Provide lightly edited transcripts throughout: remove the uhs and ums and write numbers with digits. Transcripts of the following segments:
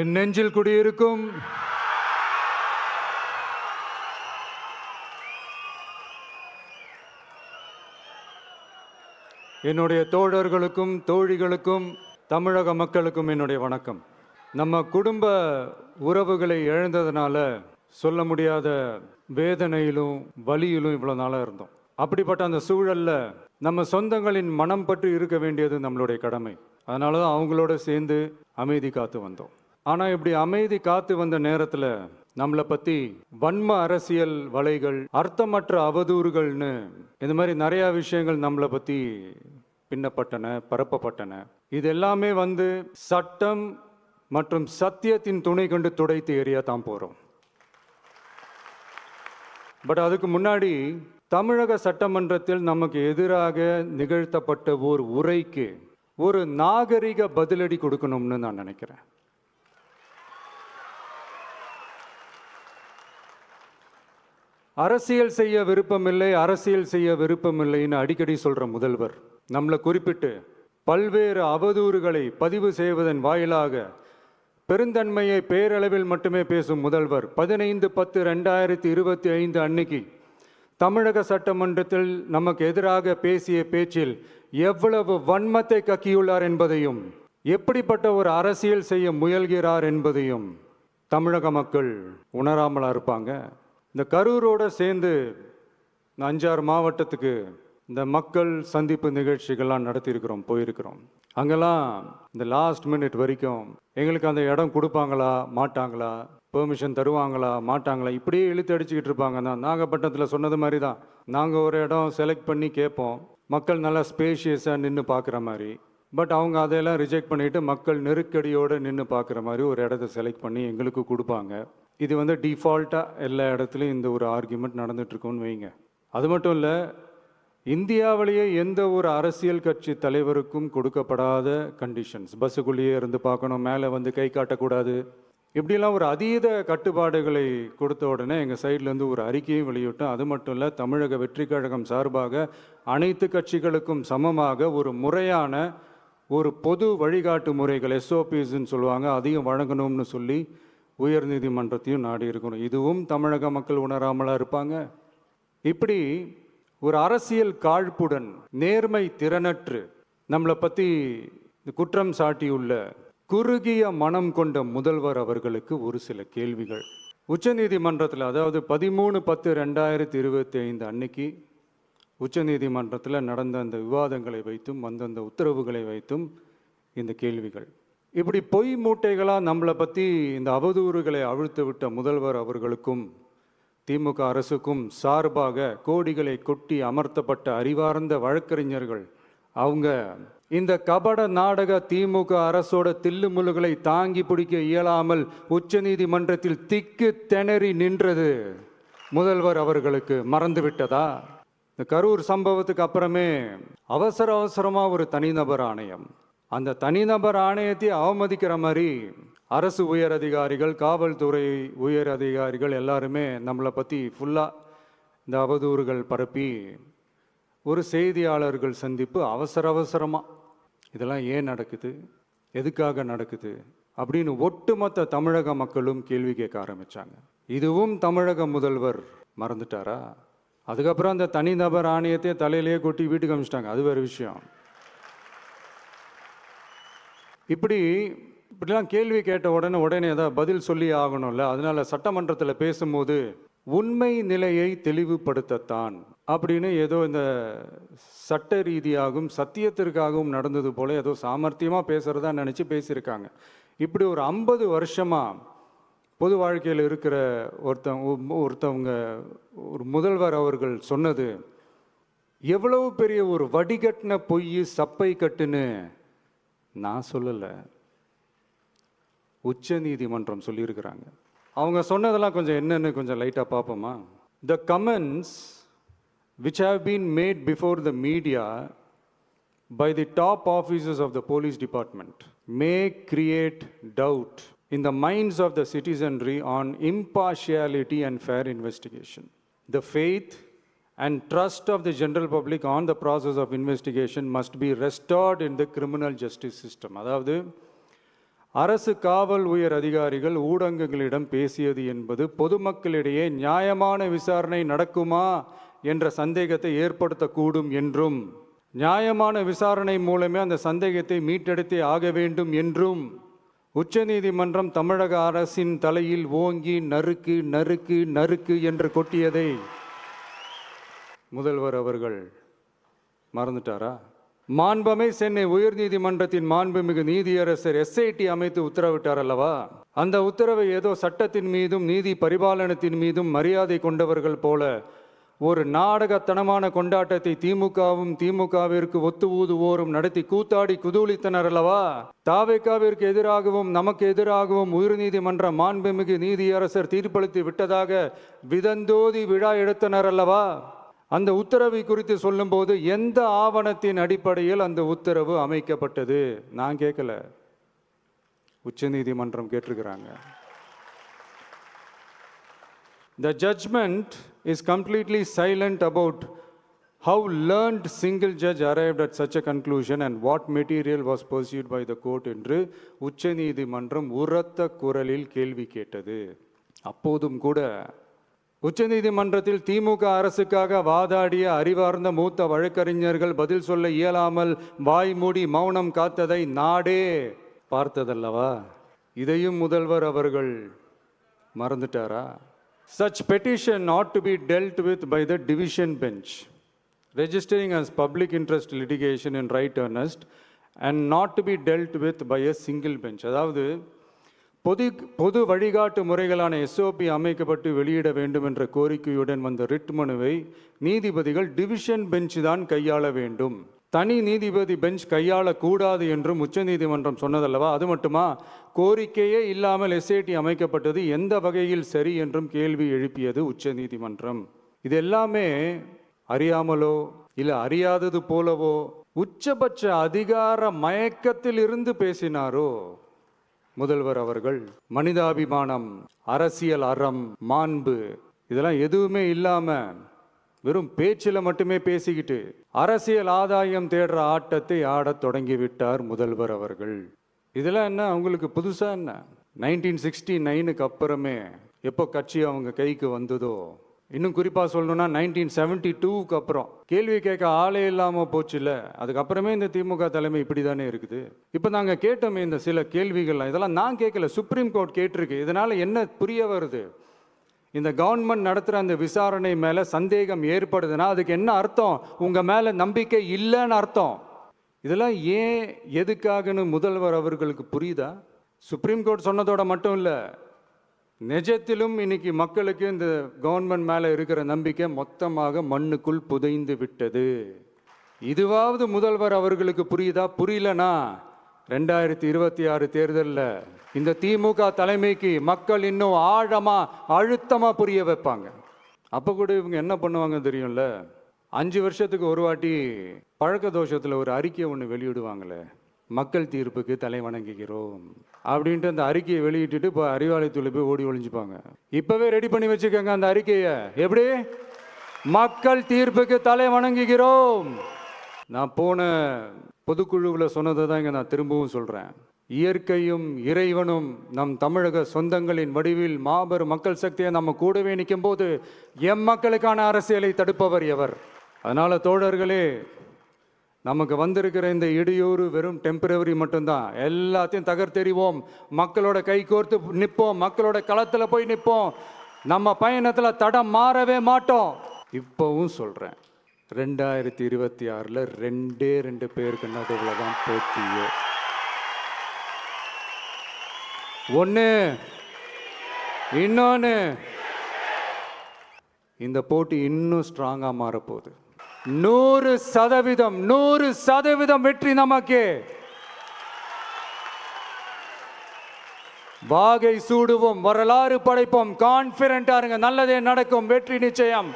என் நெஞ்சில் குடியிருக்கும் என்னுடைய தோழர்களுக்கும் தோழிகளுக்கும் தமிழக மக்களுக்கும் என்னுடைய வணக்கம். நம்ம குடும்ப உறவுகளை இழந்ததுனால சொல்ல முடியாத வேதனையிலும் வலியிலும் இவ்வளோ நாளாக இருந்தோம். அப்படிப்பட்ட அந்த சூழல்ல நம்ம சொந்தங்களின் மனம் பற்றி இருக்க வேண்டியது நம்மளுடைய கடமை. அதனால தான் அவங்களோட சேர்ந்து அமைதி காத்து வந்தோம். ஆனால் இப்படி அமைதி காத்து வந்த நேரத்தில் நம்மளை பற்றி வன்ம அரசியல் வலைகள், அர்த்தமற்ற அவதூறுகள்னு இந்த மாதிரி நிறையா விஷயங்கள் நம்மளை பற்றி பின்னப்பட்டன, பரப்பப்பட்டன. இது எல்லாமே சட்டம் மற்றும் சத்தியத்தின் துணை கொண்டு துடைத்து எறிய தான் போகிறோம். பட் அதுக்கு முன்னாடி தமிழக சட்டமன்றத்தில் நமக்கு எதிராக நிகழ்த்தப்பட்ட ஒரு உரைக்கு ஒரு நாகரிக பதிலடி கொடுக்கணும்னு நான் நினைக்கிறேன். அரசியல் செய்ய விருப்பமில்லை, அரசியல் செய்ய விருப்பமில்லைன்னு அடிக்கடி சொல்ற முதல்வர் நம்மளை குறிப்பிட்டு பல்வேறு அவதூறுகளை பதிவு செய்வதன் வாயிலாக பெருந்தன்மையை பேரளவில் மட்டுமே பேசும் முதல்வர் 15/10/2025 அன்னைக்கு தமிழக சட்டமன்றத்தில் நமக்கு எதிராக பேசிய பேச்சில் எவ்வளவு வன்மத்தை கக்கியுள்ளார் என்பதையும், எப்படிப்பட்ட ஒரு அரசியல் செய்ய முயல்கிறார் என்பதையும் தமிழக மக்கள் உணராமலா இருப்பாங்க. இந்த கரூரோட சேர்ந்து 5-6 மாவட்டத்துக்கு இந்த மக்கள் சந்திப்பு நிகழ்ச்சிகள்லாம் நடத்தியிருக்கிறோம், போயிருக்கிறோம். அங்கெல்லாம் இந்த லாஸ்ட் மினிட் வரைக்கும் எங்களுக்கு அந்த இடம் கொடுப்பாங்களா மாட்டாங்களா, பெர்மிஷன் தருவாங்களா மாட்டாங்களா, இப்படியே இழுத்து அடிச்சுக்கிட்டு இருப்பாங்க. தான் நாகப்பட்டினத்தில் சொன்னது மாதிரி தான், நாங்கள் ஒரு இடம் செலக்ட் பண்ணி கேட்போம், மக்கள் நல்லா ஸ்பேஷியஸாக நின்று பார்க்குற மாதிரி. பட் அவங்க அதையெல்லாம் ரிஜெக்ட் பண்ணிவிட்டு மக்கள் நெருக்கடியோடு நின்று பார்க்குற மாதிரி ஒரு இடத்த செலக்ட் பண்ணி எங்களுக்கு கொடுப்பாங்க. இது டிஃபால்ட்டாக எல்லா இடத்துலையும் இந்த ஒரு ஆர்கியூமெண்ட் நடந்துட்டுருக்கோன்னு வைங்க. அது மட்டும் இல்லை, இந்தியாவிலேயே எந்த ஒரு அரசியல் கட்சி தலைவருக்கும் கொடுக்கப்படாத கண்டிஷன்ஸ். பஸ்ஸுக்குள்ளேயே இருந்து பார்க்கணும், மேலே கை காட்டக்கூடாது, இப்படிலாம் ஒரு அதீத கட்டுப்பாடுகளை கொடுத்த உடனே எங்கள் சைட்லேருந்து ஒரு அறிக்கையும் வெளியிட்டோம். அது மட்டும் இல்லை, தமிழக வெற்றி கழகம் சார்பாக அனைத்து கட்சிகளுக்கும் சமமாக ஒரு முறையான ஒரு பொது வழிகாட்டு முறைகள், SOPஸ்ன்னு சொல்லுவாங்க, அதையும் வழங்கணும்னு சொல்லி உயர்நீதிமன்றத்தையும் நாடி இருக்கணும். இதுவும் தமிழக மக்கள் உணராமலாக இருப்பாங்க. இப்படி ஒரு அரசியல் காழ்ப்புடன் நேர்மை திறனற்று நம்மளை பற்றி குற்றம் சாட்டியுள்ள குறுகிய மனம் கொண்ட முதல்வர் அவர்களுக்கு ஒரு சில கேள்விகள். உச்சநீதிமன்றத்தில், அதாவது 13/10/2025 அன்னைக்கு உச்சநீதிமன்றத்தில் நடந்த அந்த விவாதங்களை வைத்தும் அந்தந்த உத்தரவுகளை வைத்தும் இந்த கேள்விகள். இப்படி பொய் மூட்டைகளாக நம்மளை பற்றி இந்த அவதூறுகளை அவிழ்த்து விட்ட முதல்வர் அவர்களுக்கும் திமுக அரசுக்கும் சார்பாக கோடிகளை கொட்டி அமர்த்தப்பட்ட அறிவார்ந்த வழக்கறிஞர்கள், அவங்க இந்த கபட நாடக திமுக அரசோட தில்லுமுல்லுகளை தாங்கி பிடிக்க இயலாமல் உச்சநீதிமன்றத்தில் திக்கு திணறி நின்றது முதல்வர் அவர்களுக்கு மறந்துவிட்டதா? இந்த கரூர் சம்பவத்துக்கு அப்புறமே அவசரமாக ஒரு தனிநபர் ஆணையம், அந்த தனிநபர் ஆணையத்தை அவமதிக்கிற மாதிரி அரசு உயர் அதிகாரிகள், காவல்துறை உயர் அதிகாரிகள் எல்லாருமே நம்மளை பற்றி ஃபுல்லாக இந்த அவதூறுகள் பரப்பி ஒரு செய்தியாளர்கள் சந்திப்பு அவசரமாக, இதெல்லாம் ஏன் நடக்குது, எதுக்காக நடக்குது அப்படின்னு ஒட்டுமொத்த தமிழக மக்களும் கேள்வி கேட்க ஆரம்பித்தாங்க. இதுவும் தமிழக முதல்வர் மறந்துட்டாரா? அதுக்கப்புறம் அந்த தனிநபர் ஆணையத்தை தலையிலேயே கொட்டி வீட்டுக்கு அனுப்பிச்சிட்டாங்க, அது வேறு விஷயம். இப்படிலாம் கேள்வி கேட்ட உடனே ஏதாவது பதில் சொல்லி ஆகணும்ல. அதனால சட்டமன்றத்தில் பேசும்போது உண்மை நிலையை தெளிவுபடுத்தத்தான் அப்படின்னு ஏதோ இந்த சட்ட ரீதியாகவும் சத்தியத்திற்காகவும் நடந்தது போல ஏதோ சாமர்த்தியமாக பேசுகிறதா நினச்சி பேசியிருக்காங்க. இப்படி ஒரு 50 வருஷமாக பொது வாழ்க்கையில் இருக்கிற ஒருத்தவங்க ஒரு முதல்வர் அவர்கள் சொன்னது எவ்வளவு பெரிய ஒரு வடிகட்டின பொய், சப்பை கட்டுன்னு நான் சொல்லலை, உச்ச நீதிமன்றம் சொல்லியிருக்கிறாங்க. அவங்க சொன்னதெல்லாம் கொஞ்சம் என்னன்னு கொஞ்சம் லைட்டாக பார்ப்போமா? The comments which have been made before the media by the top officers of the police department may create doubt in the minds of the citizenry on impartiality and fair investigation. The faith and trust of the general public on the process of investigation must be restored in the criminal justice system. அதாவது அரசு காவல் உயர் அதிகாரிகள் ஊடகங்களிடம் பேசியது என்பது பொதுமக்களிடையே நியாயமான விசாரணை நடக்குமா என்ற சந்தேகத்தை ஏற்படுத்தக்கூடும் என்றும், நியாயமான விசாரணை மூலமே அந்த சந்தேகத்தை மீட்டெடுத்தே ஆக வேண்டும் என்றும் உச்சநீதிமன்றம் தமிழக அரசின் தலையில் ஓங்கி நறுக்கு நறுக்கு நறுக்கு என்று கொட்டியதை முதல்வர் அவர்கள் மறந்துட்டாரா? மாண்புமை சென்னை உயர்நீதிமன்றத்தின் மாண்புமிகு நீதியரசர் SIT அமைத்து உத்தரவிட்டார் அல்லவா? அந்த உத்தரவை ஏதோ சட்டத்தின் மீதும் நீதி பரிபாலனத்தின் மீதும் மரியாதை கொண்டவர்கள் போல ஒரு நாடகத்தனமான கொண்டாட்டத்தை திமுகவும் திமுகவிற்கு ஒத்து ஊதுவோரும் நடத்தி கூத்தாடி குதூளித்தனர் அல்லவா? தாவேகாவிற்கு எதிராகவும் நமக்கு எதிராகவும் உயர்நீதிமன்ற மாண்புமிகு நீதியரசர் தீர்ப்பளித்து விட்டதாக விதந்தோதி விழா எடுத்தனர் அல்லவா? அந்த உத்தரவை குறித்து சொல்லும்போது எந்த ஆவணத்தின் அடிப்படையில் அந்த உத்தரவு அமைக்கப்பட்டது? நான் கேட்கல, உச்சநீதிமன்றம் கேட்டிருக்கிறாங்க. The judgment is completely silent about how learned single judge arrived at such a conclusion and what material was pursued by the court என்று உச்சநீதிமன்றம் உரத்த குரலில் கேள்வி கேட்டது. அப்போதும் கூட உச்சநீதிமன்றத்தில் திமுக அரசுக்காக வாதாடிய அறிவார்ந்த மூத்த வழக்கறிஞர்கள் பதில் சொல்ல இயலாமல் வாய் மூடி மௌனம் காத்ததை நாடே பார்த்ததல்லவா? இதையும் முதல்வர் அவர்கள் மறந்துட்டாரா? Such petition ought to be dealt with by the division bench, registering as public interest litigation in right earnest and not to be dealt with by a single bench. அதாவது பொது வழிகாட்டு முறைகளான SOP அமைக்கப்பட்டு வெளியிட வேண்டும் என்ற கோரிக்கையுடன் வந்த ரிட் மனுவை நீதிபதிகள் டிவிஷன் பெஞ்ச் தான் கையாள வேண்டும், தனி நீதிபதி பெஞ்ச் கையாளக்கூடாது என்றும் உச்சநீதிமன்றம் சொன்னதல்லவா? அது மட்டுமா, கோரிக்கையே இல்லாமல் SIT அமைக்கப்பட்டது எந்த வகையில் சரி என்றும் கேள்வி எழுப்பியது உச்சநீதிமன்றம். இது எல்லாமே அறியாமலோ இல்லை அறியாதது போலவோ உச்சபட்ச அதிகார மயக்கத்தில் இருந்து பேசினாரோ முதல்வர் அவர்கள்? மனிதாபிமானம், அரசியல் அறம், மாண்பு இதெல்லாம் எதுவுமே இல்லாம வெறும் பேச்சில் மட்டுமே பேசிக்கிட்டு அரசியல் ஆதாயம் தேடுற ஆட்டத்தை ஆடத் தொடங்கிவிட்டார் முதல்வர் அவர்கள். இதெல்லாம் என்ன அவங்களுக்கு புதுசா? என்ன 1969க்கு அப்புறமே எப்போ கட்சி அவங்க கைக்கு வந்ததோ, இன்னும் குறிப்பாக சொல்லணும்னா 1972க்கு அப்புறம் கேள்வி கேட்க ஆளே இல்லாமல் போச்சுல, அதுக்கப்புறமே இந்த திமுக தலைமை இப்படி தானே இருக்குது. இப்போ நாங்கள் கேட்டோமே இந்த சில கேள்விகள்லாம், இதெல்லாம் நான் கேட்கல, சுப்ரீம் கோர்ட் கேட்டிருக்கு. இதனால என்ன புரிய வருது? இந்த கவர்மெண்ட் நடத்துகிற அந்த விசாரணை மேலே சந்தேகம் ஏற்படுதுன்னா அதுக்கு என்ன அர்த்தம்? உங்கள் மேலே நம்பிக்கை இல்லைன்னு அர்த்தம். இதெல்லாம் ஏன் எதுக்காகன்னு முதல்வர் அவர்களுக்கு புரியுதா? சுப்ரீம் கோர்ட் சொன்னதோட மட்டும் இல்லை, நிஜத்திலும் இன்னைக்கு மக்களுக்கு இந்த கவர்மெண்ட் மேலே இருக்கிற நம்பிக்கை மொத்தமாக மண்ணுக்குள் புதைந்து விட்டது. இதுவாவது முதல்வர் அவர்களுக்கு புரியுதா? புரியலனா 2026 தேர்தலில் இந்த திமுக தலைமைக்கு மக்கள் இன்னும் ஆழமா அழுத்தமா புரிய வைப்பாங்க. அப்போ கூட இவங்க என்ன பண்ணுவாங்க தெரியும்ல? 5 வருஷத்துக்கு ஒரு வாட்டி பழக்க தோஷத்தில் ஒரு அறிக்கையை ஒன்று வெளியிடுவாங்களே, மக்கள் தீர்ப்புக்கு தலை வணங்குகிறோம் அப்படின்ட்டு அந்த அறிக்கையை வெளியிட்டுட்டு இப்போ அறிவாலயத்தில் போய் ஓடி ஒளிஞ்சுப்பாங்க. இப்போவே ரெடி பண்ணி வச்சுக்கோங்க அந்த அறிக்கையை. எப்படி? மக்கள் தீர்ப்புக்கு தலை வணங்குகிறோம். நான் போன பொதுக்குழுவில் சொன்னதை தான் இங்கே நான் திரும்பவும் சொல்கிறேன். இயற்கையும் இறைவனும் நம் தமிழக சொந்தங்களின் வடிவில் மாபெரும் மக்கள் சக்தியை நம்ம கூடவே நிற்கும் போது மக்களுக்கான அரசியலை தடுப்பவர் எவர்? அதனால தோழர்களே, நமக்கு வந்திருக்கிற இந்த இடையூறு வெறும் டெம்பரவரி மட்டும்தான். எல்லாத்தையும் தகர்த்தெறிவோம், மக்களோட கை கோர்த்து நிற்போம், மக்களோட களத்தில் போய் நிற்போம். நம்ம பயணத்தில் தடம் மாறவே மாட்டோம். இப்போவும் சொல்கிறேன், 2026ல் 2 பேருக்கு நடுவில் தான் போட்டியே. ஒன்று, இன்னொன்று, இந்த போட்டி இன்னும் ஸ்ட்ராங்காக மாறப்போகுது. 100% வெற்றி நமக்கு. வாகை சூடுவோம், வரலாறு படைப்போம், கான்பிடென்ட்டா இருங்க, நல்லதே நடக்கும், வெற்றி நிச்சயம்.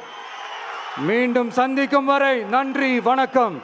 மீண்டும் சந்திக்கும் வரை நன்றி, வணக்கம்.